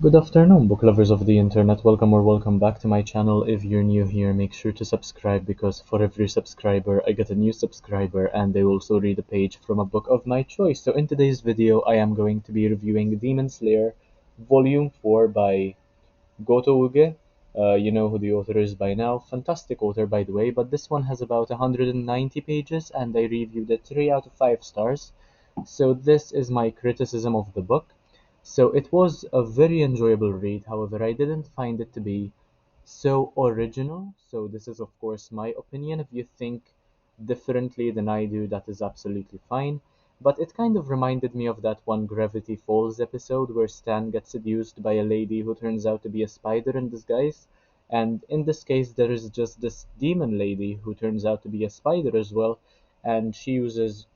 Good afternoon, book lovers of the internet. Welcome or welcome back to my channel. If you're new here, make sure to subscribe because for every subscriber, I get a new subscriber and they also read a page from a book of my choice. So in today's video, I am going to be reviewing Demon Slayer Volume 4 by Gotouge. You know who the author is by now. Fantastic author, by the way, but this one has about 190 pages and I reviewed it 3 out of 5 stars. So this is my criticism of the book. So it was a very enjoyable read, however, I didn't find it to be so original. So this is of course my opinion. If you think differently than I do, that is absolutely fine. But it kind of reminded me of that one Gravity Falls episode where Stan gets seduced by a lady who turns out to be a spider in disguise. And in this case, there is just this demon lady who turns out to be a spider as well, and she uses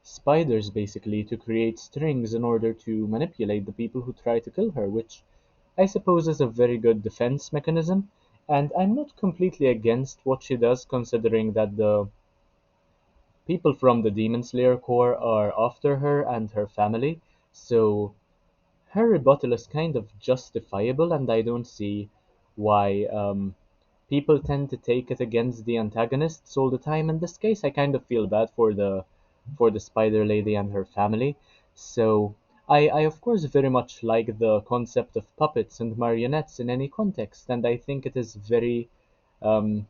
spiders basically to create strings in order to manipulate the people who try to kill her, which I suppose is a very good defense mechanism. And I'm not completely against what she does, considering that the people from the Demon Slayer Corps are after her and her family. So her rebuttal is kind of justifiable, and I don't see why people tend to take it against the antagonists all the time. In this case, I kind of feel bad for the Spider Lady and her family. So I of course very much like the concept of puppets and marionettes in any context, and I think it is very um,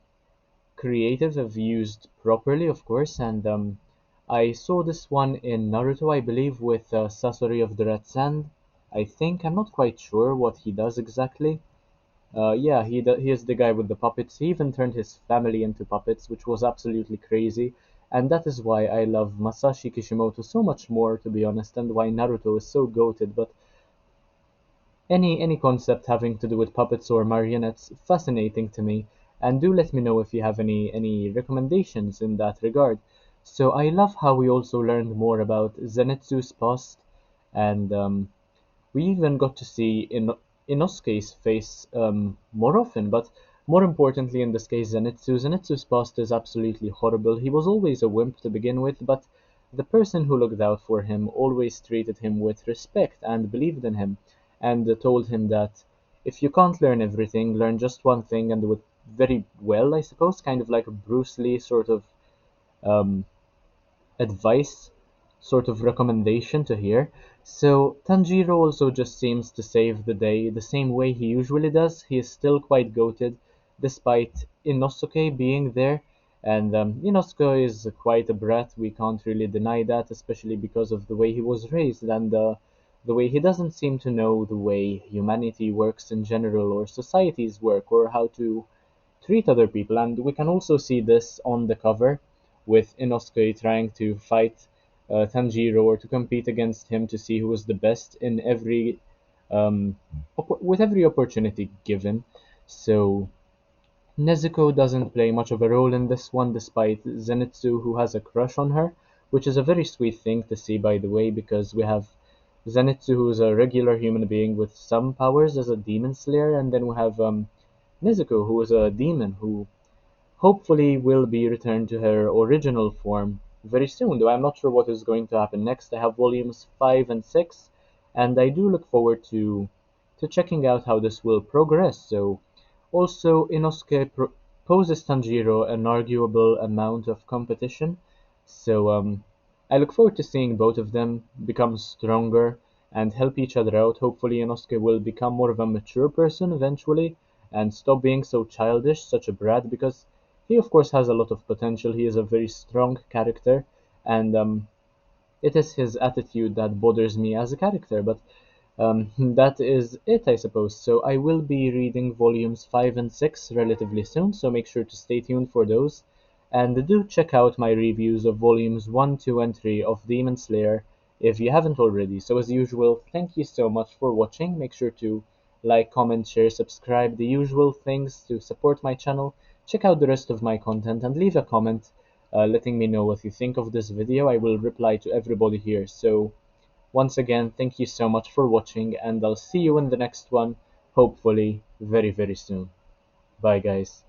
creative if used properly, of course. And I saw this one in Naruto, I believe, with Sasori of the Red Sand. I think I'm not quite sure what he does exactly. Yeah, he is the guy with the puppets. He even turned his family into puppets, which was absolutely crazy. And that is why I love Masashi Kishimoto so much more, to be honest, and why Naruto is so goated. But any concept having to do with puppets or marionettes, fascinating to me. And do let me know if you have any recommendations in that regard. So I love how we also learned more about Zenitsu's past, and we even got to see Inosuke's face more often, but more importantly in this case Zenitsu's past is absolutely horrible. He was always a wimp to begin with, but the person who looked out for him always treated him with respect and believed in him, and told him that if you can't learn everything, learn just one thing and do it very well, I suppose, kind of like a Bruce Lee sort of um, advice, sort of recommendation to hear. So Tanjiro also just seems to save the day the same way he usually does. He is still quite goated, despite Inosuke being there. And Inosuke is quite a brat, we can't really deny that, especially because of the way he was raised and the way he doesn't seem to know the way humanity works in general, or societies work, or how to treat other people. And we can also see this on the cover with Inosuke trying to fight Tanjiro, or to compete against him to see who is the best in every with every opportunity given. So Nezuko doesn't play much of a role in this one, despite Zenitsu, who has a crush on her, which is a very sweet thing to see, by the way, because we have Zenitsu, who is a regular human being with some powers as a demon slayer, and then we have Nezuko, who is a demon who hopefully will be returned to her original form very soon, though I'm not sure what is going to happen next. I have volumes 5 and 6, and I do look forward to checking out how this will progress. So, also, Inosuke poses Tanjiro an arguable amount of competition, so I look forward to seeing both of them become stronger and help each other out. Hopefully, Inosuke will become more of a mature person eventually and stop being so childish, such a brat, because he, of course, has a lot of potential. He is a very strong character, and it is his attitude that bothers me as a character. But that is it, I suppose. So I will be reading volumes 5 and 6 relatively soon, so make sure to stay tuned for those. And do check out my reviews of volumes 1, 2, and 3 of Demon Slayer if you haven't already. So as usual, thank you so much for watching. Make sure to like, comment, share, subscribe, the usual things to support my channel. Check out the rest of my content and leave a comment letting me know what you think of this video. I will reply to everybody here. So once again, thank you so much for watching, and I'll see you in the next one, hopefully very, very soon. Bye, guys.